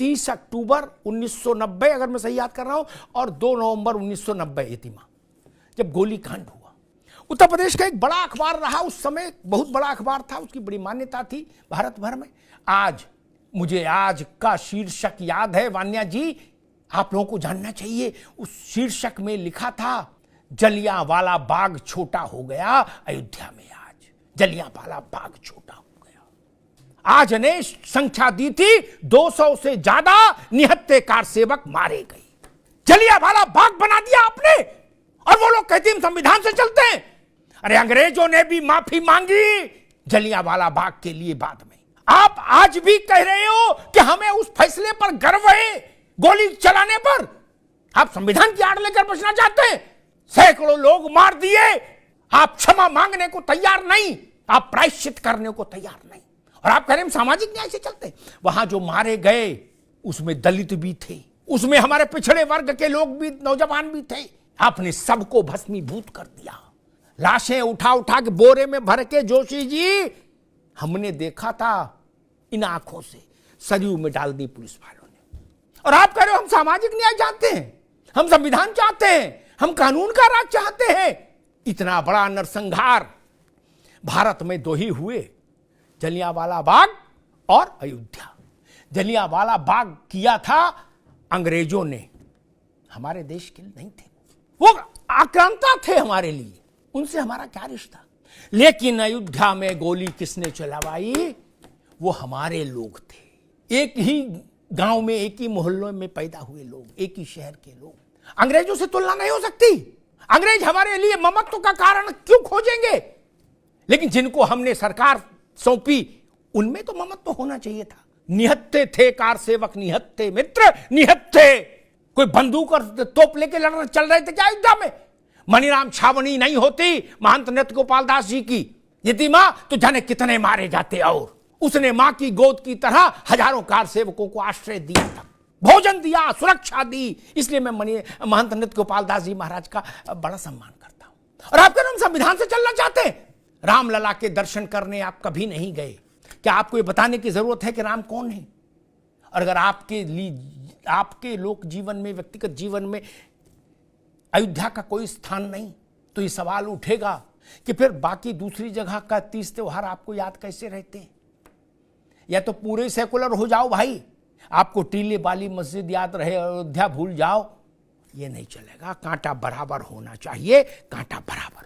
30 अक्टूबर 1990 अगर मैं सही याद कर रहा हूं, और 2 नवंबर 1990 इतिमा, जब गोलीकांड हुआ। उत्तर प्रदेश का एक बड़ा अखबार रहा उस समय, बहुत बड़ा अखबार था, उसकी बड़ी मान्यता थी भारत भर में। आज मुझे आज का शीर्षक याद है वान्या जी, आप लोगों को जानना चाहिए। उस शीर्षक में लिखा था, जलियांवाला बाग छोटा हो गया अयोध्या में। आज जलियांवाला बाग छोटा हो गया। आज ने संख्या दी थी 200 से ज्यादा निहत्थे कारसेवक मारे गए। जलियांवाला बाग बना दिया आपने, और वो लोग कहते हैं हम संविधान से चलते हैं। अरे अंग्रेजों ने भी माफी मांगी जलियांवाला बाग के लिए बाद में। आप आज भी कह रहे हो कि हमें उस फैसले पर गर्व है, गोली चलाने पर। आप संविधान की आड़ लेकर बचना चाहते हैं। सैकड़ों लोग मार दिए, आप क्षमा मांगने को तैयार नहीं, आप प्रायश्चित करने को तैयार नहीं, और आप कह रहे हैं सामाजिक न्याय से चलते हैं। वहां जो मारे गए उसमें दलित भी थे, उसमें हमारे पिछड़े वर्ग के लोग भी, नौजवान भी थे। आपने सबको भस्मीभूत कर दिया। लाशें उठा उठा के बोरे में भर के, जोशी जी हमने देखा था इन आंखों से, सरयू में डाल दी पुलिस वालों ने। और आप कह रहे हो हम सामाजिक न्याय चाहते हैं, हम संविधान चाहते हैं, हम कानून का राज चाहते हैं। इतना बड़ा नरसंहार भारत में 2 ही हुए, जलियांवाला बाग और अयोध्या। जलियांवाला बाग किया था अंग्रेजों ने, हमारे देश के लिए नहीं थे। वो आक्रांता थे हमारे लिए, उनसे हमारा क्या रिश्ता। लेकिन अयोध्या में गोली किसने चलवाई? वो हमारे लोग थे। एक ही गांव में, एक ही मोहल्लों में पैदा हुए लोग, एक ही शहर के लोग। अंग्रेजों से तुलना नहीं हो सकती। अंग्रेज हमारे लिए ममत्व का कारण क्यों खोजेंगे? लेकिन जिनको हमने सरकार सौंपी उनमें तो ममत्व होना चाहिए था। निहत्थे थे कारसेवक, निहत्थे मित्र, निहत्थे। कोई बंदूक और तोप लेके लड़ना चल रहे थे क्या अयोध्या में? मणिराम छावनी नहीं होती महंत नृत्य गोपाल दास जी की यतिमा, तो जाने कितने मारे जाते। और उसने मां की गोद की तरह हजारों कारसेवकों को आश्रय दिया था, भोजन दिया, सुरक्षा दी। इसलिए मैं महंत नृत्य गोपाल दास जी महाराज का बड़ा सम्मान करता हूं। और आप कह रहे हम संविधान से चलना चाहते हैं। रामलला के दर्शन करने आप कभी नहीं गए। क्या आपको ये बताने की जरूरत है कि राम कौन है? और अगर आपके लिए, आपके लोक जीवन में, व्यक्तिगत जीवन में अयोध्या का कोई स्थान नहीं, तो ये सवाल उठेगा कि फिर बाकी दूसरी जगह का 30 त्योहार आपको याद कैसे रहते हैं? या तो पूरे सेकुलर हो जाओ भाई, आपको टीले बाली मस्जिद याद रहे, अयोध्या भूल जाओ, ये नहीं चलेगा। कांटा बराबर होना चाहिए, कांटा बराबर।